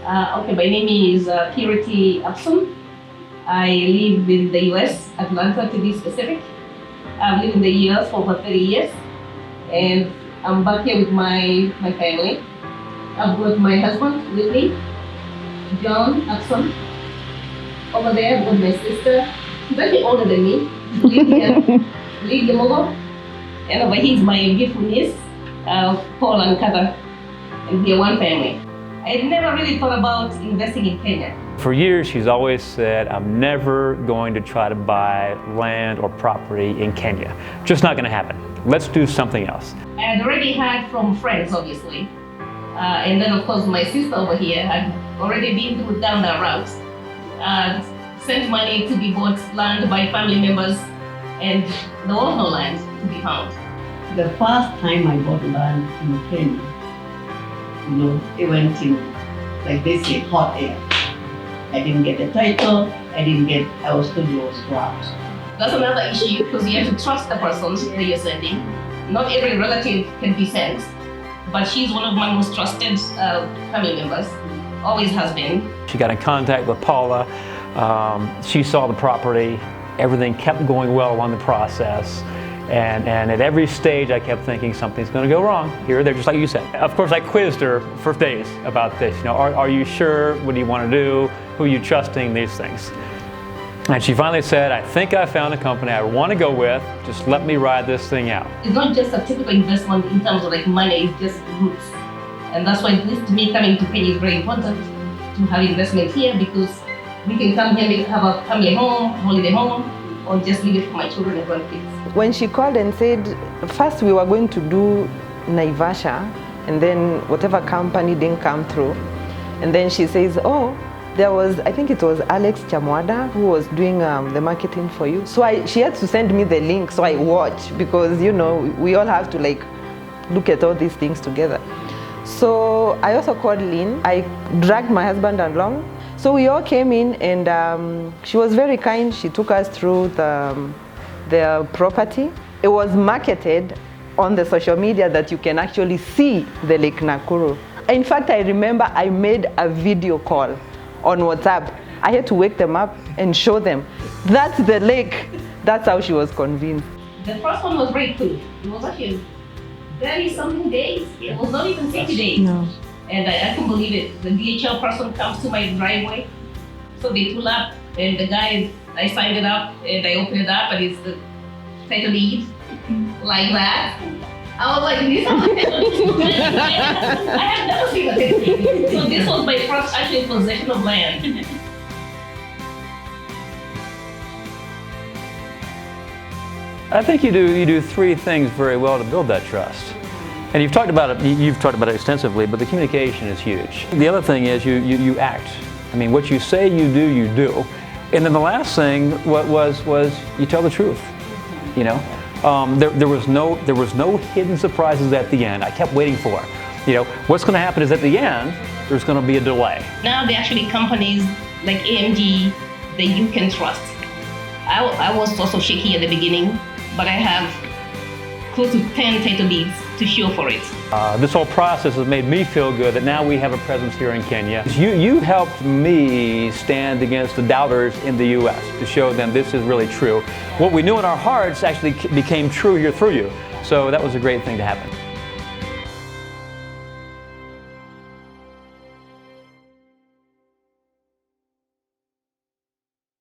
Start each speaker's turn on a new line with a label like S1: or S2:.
S1: Okay, my name is Purity Upson. I live in the US, Atlanta to be specific. I've lived in the US for over 30 years, and I'm back here with my family. I've got my husband with me, John Upson. Over there, I've got my sister. She's actually older than me, Lydia Mogo. And over here is my beautiful niece, Paul and Kata, and we are one family. I never really thought about investing in Kenya.
S2: For years, she's always said, I'm never going to try to buy land or property in Kenya. Just not going to happen. Let's do something else.
S1: I had already heard from friends, obviously. And then, of course, my sister over here had already been down that route. Sent money to be bought land by family members, and there was no land to be found.
S3: The first time I bought land in Kenya, it went in, like they say, hot air. I didn't get the title, I was told it was scrapped.
S1: That's another issue, because you have to trust the person that you're sending. Not every relative can be sent, but she's one of my most trusted family members, always has been.
S2: She got in contact with Paula. She saw the property. Everything kept going well along the process. And at every stage, I kept thinking something's going to go wrong here or there, just like you said. Of course, I quizzed her for days about this. Are you sure? What do you want to do? Who are you trusting? These things. And she finally said, I think I found a company I want to go with. Just let me ride this thing out.
S1: It's not just a typical investment in terms of like money, it's just roots. And that's why, at least to me, coming to Kenya is very important to have investment here, because we can come here, have a family home, holiday home, or just leave it for my children and grandkids.
S4: When she called and said, first we were going to do Naivasha, and then whatever company didn't come through. And then she says, there was, I think it was Alex Chamwada who was doing the marketing for you. So she had to send me the link so I watch, because we all have to look at all these things together. So I also called Lynn. I dragged my husband along. So we all came in, and she was very kind. She took us through the property. It was marketed on the social media that you can actually see the Lake Nakuru. In fact, I remember I made a video call on WhatsApp. I had to wake them up and show them, that's the lake. That's how she was convinced.
S1: The first one was very quick. It was actually 30-something days. It was not even 60 days.
S4: No.
S1: And I couldn't believe it. The DHL person comes to my driveway. So they pull up, and the guy, I signed it up, and I opened it up, and it's the title deed, like that. I was like, this is I have never seen a title deed. So this was my first actual possession of land.
S2: I think you do three things very well to build that trust. And you've talked about it extensively, but the communication is huge. The other thing is you act. I mean, what you say you do. And then the last thing was you tell the truth. There was no hidden surprises at the end. I kept waiting for it. What's going to happen is at the end, there's going to be a delay.
S1: Now there are actually companies like AMG that you can trust. I was also shaky at the beginning, but I have close to 10 title deeds to show for it.
S2: This whole process has made me feel good that now we have a presence here in Kenya. You helped me stand against the doubters in the US to show them this is really true. What we knew in our hearts actually became true here through you. So that was a great thing to happen.